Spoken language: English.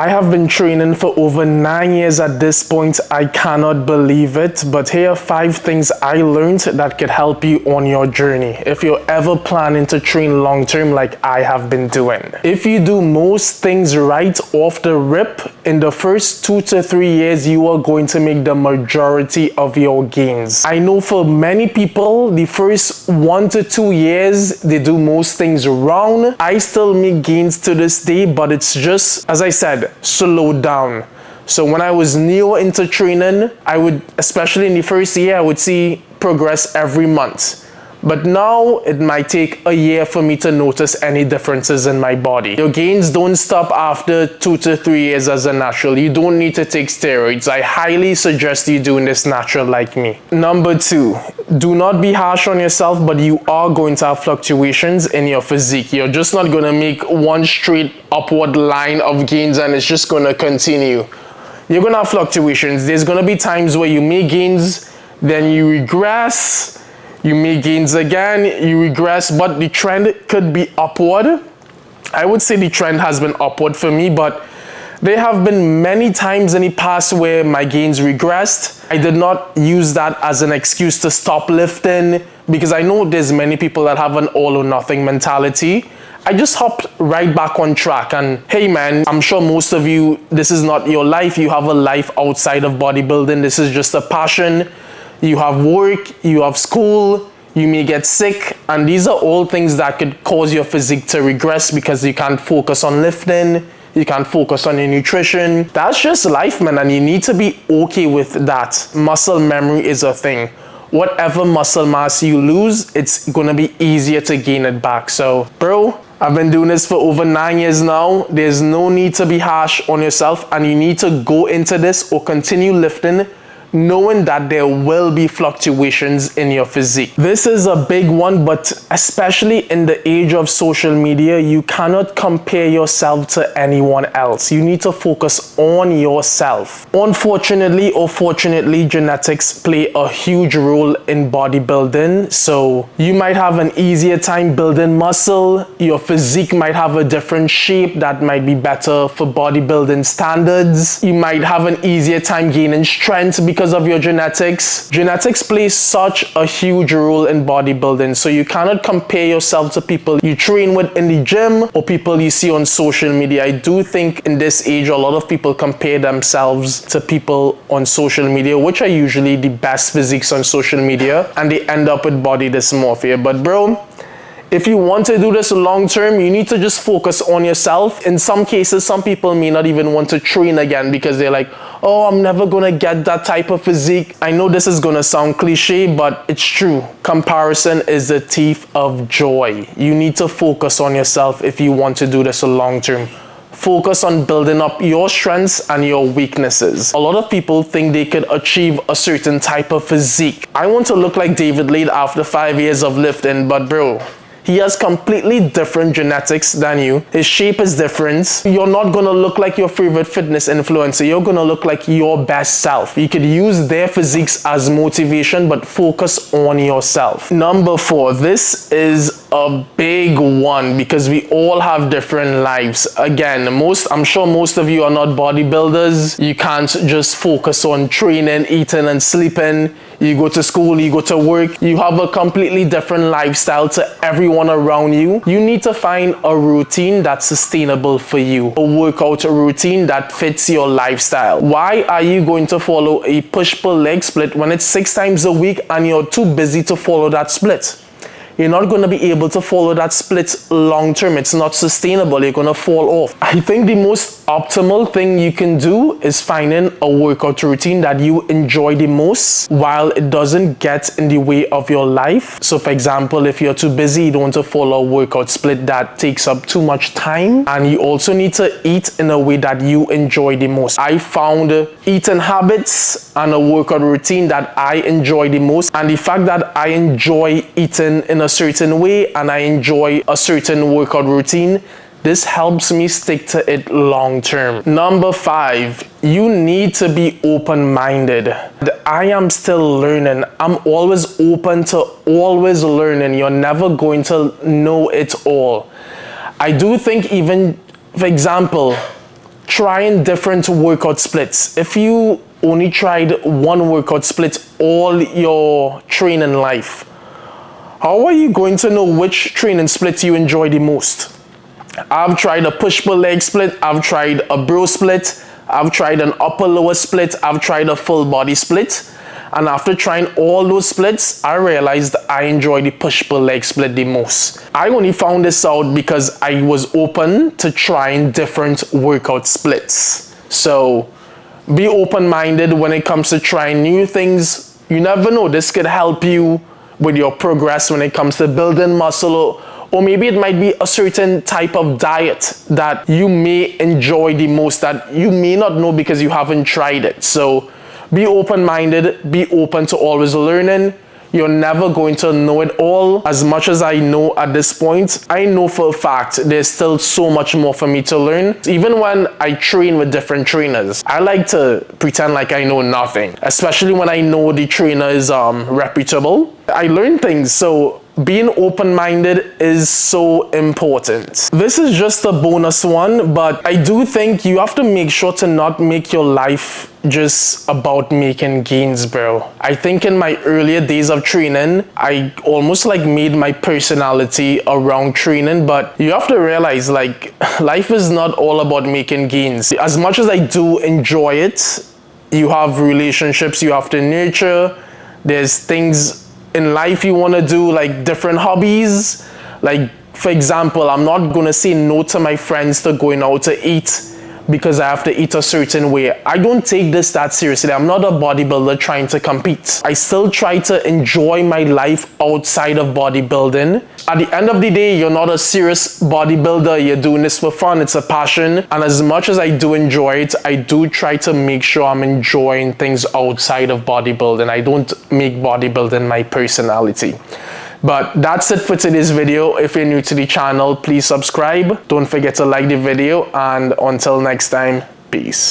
I have been training for over 9 years at this point. I cannot believe it, but here are 5 things I learned that could help you on your journey if you're ever planning to train long term like I have been doing. If you do most things right off the rip, in the first 2 to 3 years, you are going to make the majority of your gains. I know for many people, the first 1 to 2 years, they do most things wrong. I still make gains to this day, but it's just, as I said, slow down. So when I was new into training, I would, especially in the first year, I would see progress every month. But now it might take a year for me to notice any differences in my body. Your gains don't stop after 2 to 3 years as a natural. You don't need to take steroids. I highly suggest you doing this natural like me. Number 2, do not be harsh on yourself, but you are going to have fluctuations in your physique. You're just not going to make one straight upward line of gains and it's just going to continue. You're going to have fluctuations. There's going to be times where you make gains, then you regress. You make gains again, you regress, but the trend could be upward. I would say the trend has been upward for me, but there have been many times in the past where my gains regressed. I did not use that as an excuse to stop lifting because I know there's many people that have an all or nothing mentality. I just hopped right back on track and hey man, I'm sure most of you, this is not your life. You have a life outside of bodybuilding. This is just a passion. You have work, you have school, you may get sick, and these are all things that could cause your physique to regress because you can't focus on lifting, you can't focus on your nutrition. That's just life, man, and you need to be okay with that. Muscle memory is a thing. Whatever muscle mass you lose, it's gonna be easier to gain it back. So, bro, I've been doing this for over 9 years now. There's no need to be harsh on yourself, and you need to go into this or continue lifting knowing that there will be fluctuations in your physique. This is a big one, but especially in the age of social media, you cannot compare yourself to anyone else. You need to focus on yourself. Unfortunately or fortunately, genetics play a huge role in bodybuilding. So you might have an easier time building muscle. Your physique might have a different shape that might be better for bodybuilding standards. You might have an easier time gaining strength because of your genetics. Genetics plays such a huge role in bodybuilding, so you cannot compare yourself to people you train with in the gym or people you see on social media. I do think in this age a lot of people compare themselves to people on social media, which are usually the best physiques on social media, and they end up with body dysmorphia. But bro, if you want to do this long term, you need to just focus on yourself. In some cases, some people may not even want to train again because they're like, oh, I'm never gonna get that type of physique. I know this is gonna sound cliche, but it's true. Comparison is the thief of joy. You need to focus on yourself if you want to do this long term. Focus on building up your strengths and your weaknesses. A lot of people think they could achieve a certain type of physique. I want to look like David Lade after 5 years of lifting, but bro, he has completely different genetics than you. His shape is different. You're not gonna look like your favorite fitness influencer. You're gonna look like your best self. You could use their physiques as motivation, but focus on yourself. Number 4, this is a big one because we all have different lives. Again, I'm sure most of you are not bodybuilders. You can't just focus on training, eating, and sleeping. You go to school, you go to work. You have a completely different lifestyle to everyone around you. You need to find a routine that's sustainable for you, a workout routine that fits your lifestyle. Why are you going to follow a push-pull leg split when it's 6 times a week and you're too busy to follow that split? You're not going to be able to follow that split long term. It's not sustainable. You're going to fall off. I think the most optimal thing you can do is finding a workout routine that you enjoy the most while it doesn't get in the way of your life. So for example, if you're too busy, you don't want to follow a workout split that takes up too much time, and you also need to eat in a way that you enjoy the most. I found eating habits and a workout routine that I enjoy the most, and the fact that I enjoy eating in a certain way and I enjoy a certain workout routine, this helps me stick to it long term. Number 5, you need to be open-minded. I am still learning. I'm always open to always learning. You're never going to know it all. I do think even, for example, trying different workout splits. If you only tried one workout split all your training life, how are you going to know which training split you enjoy the most? I've tried a push-pull leg split, I've tried a bro split, I've tried an upper-lower split, I've tried a full body split. And after trying all those splits, I realized I enjoy the push-pull leg split the most. I only found this out because I was open to trying different workout splits. So be open-minded when it comes to trying new things. You never know, this could help you with your progress when it comes to building muscle, or maybe it might be a certain type of diet that you may enjoy the most that you may not know because you haven't tried it. So be open-minded, be open to always learning. You're never going to know it all. As much as I know at this point, I know for a fact there's still so much more for me to learn. Even when I train with different trainers, I like to pretend like I know nothing, especially when I know the trainer is reputable. I learn things, so being open-minded is so important. This is just a bonus one, but I do think you have to make sure to not make your life just about making gains, bro. I think in my earlier days of training, I almost like made my personality around training, but you have to realize like life is not all about making gains. As much as I do enjoy it, you have relationships you have to nurture. There's things in life you want to do, like different hobbies. Like for example, I'm not gonna say no to my friends to going out to eat because I have to eat a certain way. I don't take this that seriously. I'm not a bodybuilder trying to compete. I still try to enjoy my life outside of bodybuilding. At the end of the day, you're not a serious bodybuilder. You're doing this for fun. It's a passion. And as much as I do enjoy it, I do try to make sure I'm enjoying things outside of bodybuilding. I don't make bodybuilding my personality. But that's it for today's video. If you're new to the channel, please subscribe. Don't forget to like the video, and until next time, peace.